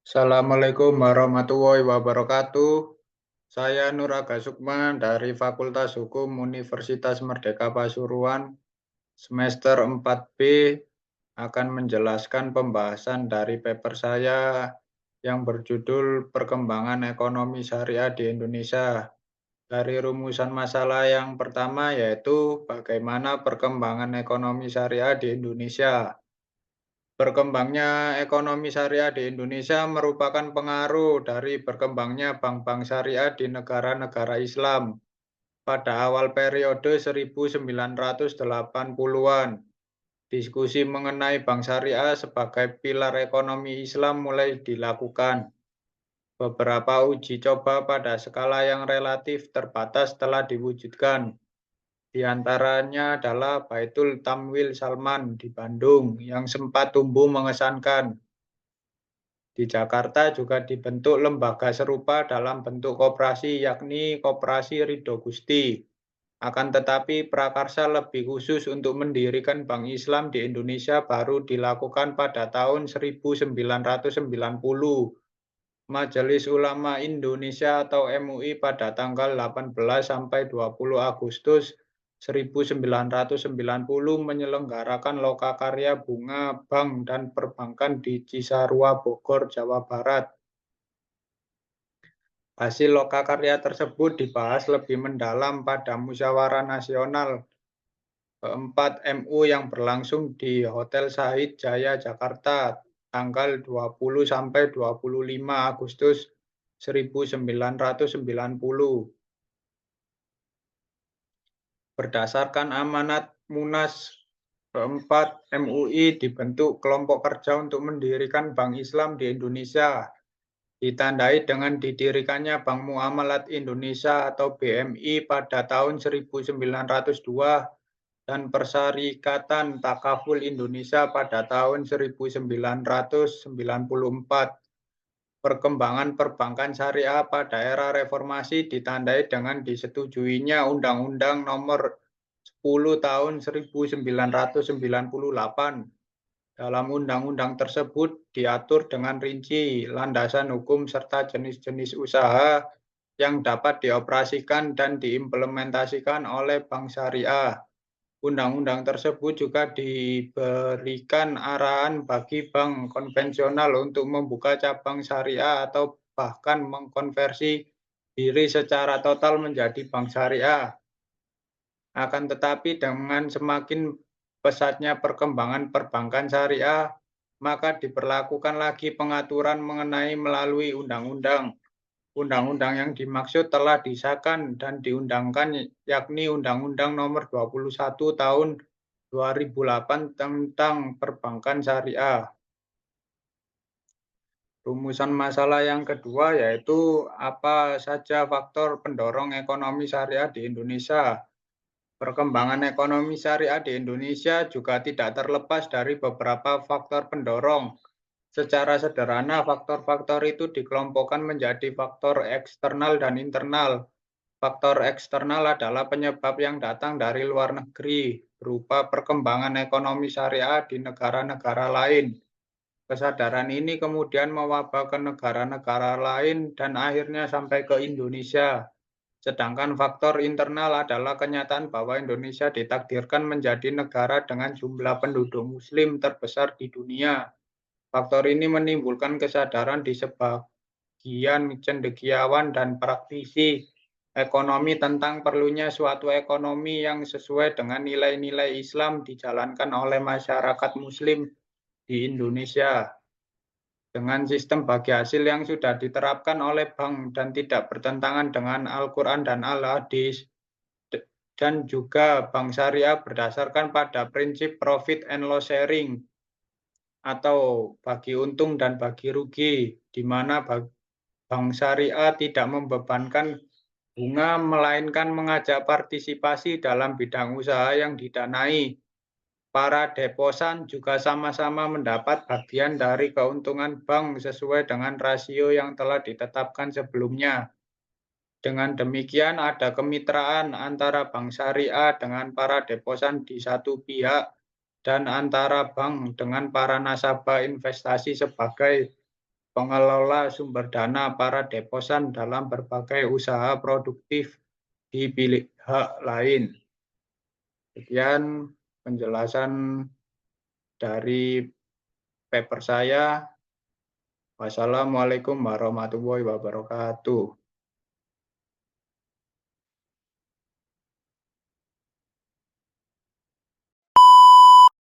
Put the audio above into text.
Assalamualaikum warahmatullahi wabarakatuh. Saya Nur Aga Sukman dari Fakultas Hukum Universitas Merdeka Pasuruan, semester 4B, akan menjelaskan pembahasan dari paper saya yang berjudul Perkembangan Ekonomi Syariah di Indonesia. Dari rumusan masalah yang pertama yaitu bagaimana perkembangan ekonomi syariah di Indonesia. Berkembangnya ekonomi syariah di Indonesia merupakan pengaruh dari berkembangnya bank-bank syariah di negara-negara Islam pada awal periode 1980-an. Diskusi mengenai bank syariah sebagai pilar ekonomi Islam mulai dilakukan. Beberapa uji coba pada skala yang relatif terbatas telah diwujudkan. Di antaranya adalah Baitul Tamwil Salman di Bandung yang sempat tumbuh mengesankan. Di Jakarta juga dibentuk lembaga serupa dalam bentuk koperasi yakni Koperasi Ridho Gusti. Akan tetapi prakarsa lebih khusus untuk mendirikan Bank Islam di Indonesia baru dilakukan pada tahun 1990. Majelis Ulama Indonesia atau MUI pada tanggal 18 sampai 20 Agustus 1990 menyelenggarakan lokakarya bunga bank dan perbankan di Cisarua, Bogor, Jawa Barat. Hasil lokakarya tersebut dibahas lebih mendalam pada Musyawarah Nasional keempat MU yang berlangsung di Hotel Sahid Jaya, Jakarta, tanggal 20 sampai 25 Agustus 1990. Berdasarkan amanat Munas keempat MUI dibentuk kelompok kerja untuk mendirikan Bank Islam di Indonesia. Ditandai dengan didirikannya Bank Muamalat Indonesia atau BMI pada tahun 1902 dan Persyarikatan Takaful Indonesia pada tahun 1994. Perkembangan perbankan syariah pada era reformasi ditandai dengan disetujuinya Undang-Undang Nomor 10 Tahun 1998. Dalam undang-undang tersebut diatur dengan rinci landasan hukum serta jenis-jenis usaha yang dapat dioperasikan dan diimplementasikan oleh bank syariah. Undang-undang tersebut juga diberikan arahan bagi bank konvensional untuk membuka cabang syariah atau bahkan mengkonversi diri secara total menjadi bank syariah. Akan tetapi dengan semakin pesatnya perkembangan perbankan syariah, maka diberlakukan lagi pengaturan mengenai melalui undang-undang. Undang-undang yang dimaksud telah disahkan dan diundangkan yakni Undang-Undang Nomor 21 Tahun 2008 tentang perbankan syariah. Rumusan masalah yang kedua yaitu apa saja faktor pendorong ekonomi syariah di Indonesia. Perkembangan ekonomi syariah di Indonesia juga tidak terlepas dari beberapa faktor pendorong. Secara sederhana, faktor-faktor itu dikelompokkan menjadi faktor eksternal dan internal. Faktor eksternal adalah penyebab yang datang dari luar negeri, berupa perkembangan ekonomi syariah di negara-negara lain. Kesadaran ini kemudian mewabah ke negara-negara lain dan akhirnya sampai ke Indonesia. Sedangkan faktor internal adalah kenyataan bahwa Indonesia ditakdirkan menjadi negara dengan jumlah penduduk muslim terbesar di dunia. Faktor ini menimbulkan kesadaran di sebagian cendekiawan dan praktisi ekonomi tentang perlunya suatu ekonomi yang sesuai dengan nilai-nilai Islam dijalankan oleh masyarakat muslim di Indonesia. Dengan sistem bagi hasil yang sudah diterapkan oleh bank dan tidak bertentangan dengan Al-Quran dan Al-Hadis, dan juga bank syariah berdasarkan pada prinsip profit and loss sharing atau bagi untung dan bagi rugi, di mana bank syariah tidak membebankan bunga melainkan mengajak partisipasi dalam bidang usaha yang didanai. Para deposan juga sama-sama mendapat bagian dari keuntungan bank sesuai dengan rasio yang telah ditetapkan sebelumnya. Dengan demikian ada kemitraan antara bank syariah dengan para deposan di satu pihak dan antara bank dengan para nasabah investasi sebagai pengelola sumber dana para deposan dalam berbagai usaha produktif di pihak lain. Sekian penjelasan dari paper saya. Wassalamualaikum warahmatullahi wabarakatuh.